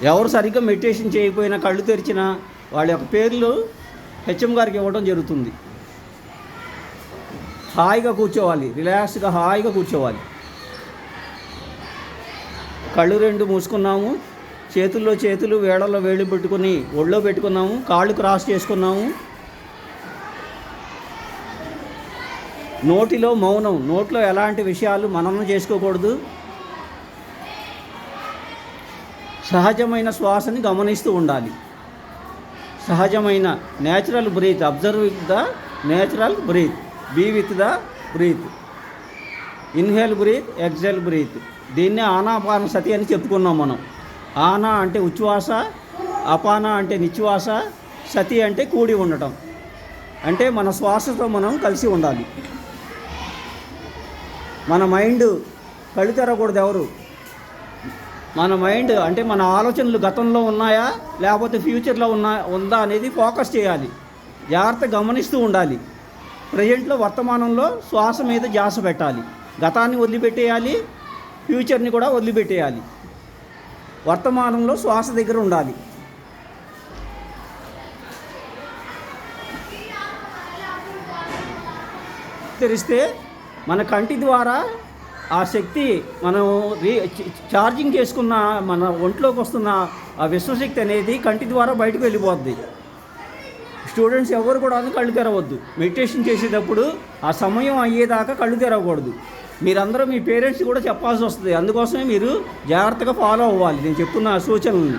ఎవరు సరిగ్గా మెడిటేషన్ చేయకపోయినా కళ్ళు తెరిచినా వాళ్ళ యొక్క పేర్లు హెచ్ఎం గారికి ఇవ్వడం జరుగుతుంది. హాయిగా కూర్చోవాలి, రిలాక్స్గా హాయిగా కూర్చోవాలి. కళ్ళు రెండు మూసుకున్నాము, చేతుల్లో చేతులు, వేళ్ళలో వేళ్ళు పెట్టుకుని ఒళ్ళో పెట్టుకున్నాము, కాళ్ళు క్రాస్ చేసుకున్నాము. నోటిలో మౌనం, నోట్లో ఎలాంటి విషయాలు మననం చేసుకోకూడదు. సహజమైన శ్వాసని గమనిస్తూ ఉండాలి. సహజమైన natural breath, observe with the natural breath, be with the breath. Inhale breath, exhale breath. దీన్నే ఆనాపాన సతి అని చెప్పుకున్నాం మనం. ఆనా అంటే ఉచ్ఛ్వాస, అపాన అంటే నిశ్వాస, సతి అంటే కూడి ఉండటం. అంటే మన శ్వాసతో మనం కలిసి ఉండాలి. మన మైండ్ కళ్ళు తెరవకూడదు ఎవరు. మన మైండ్ అంటే మన ఆలోచనలు గతంలో ఉన్నాయా లేకపోతే ఫ్యూచర్లో ఉందా అనేది ఫోకస్ చేయాలి. జాగ్రత్తగా గమనిస్తూ ఉండాలి. ప్రజెంట్లో వర్తమానంలో శ్వాస మీద ధ్యాస పెట్టాలి. గతాన్ని వదిలిపెట్టేయాలి, ఫ్యూచర్ని కూడా వదిలిపెట్టేయాలి. వర్తమానంలో శ్వాస దగ్గర ఉండాలి. తెరిస్తే మన కంటి ద్వారా ఆ శక్తి మనం ఛార్జింగ్ చేసుకున్న మన ఒంట్లోకి వస్తున్న ఆ విశ్వశక్తి అనేది కంటి ద్వారా బయటకు వెళ్ళిపోద్ది. స్టూడెంట్స్ ఎవరు కూడా కళ్ళు తెరవద్దు. మెడిటేషన్ చేసేటప్పుడు ఆ సమయం అయ్యేదాకా కళ్ళు తెరవకూడదు. మీరందరూ మీ పేరెంట్స్ కూడా చెప్పాల్సి వస్తుంది. అందుకోసమే మీరు జాగ్రత్తగా ఫాలో అవ్వాలి నేను చెప్తున్న సూచనల్ని.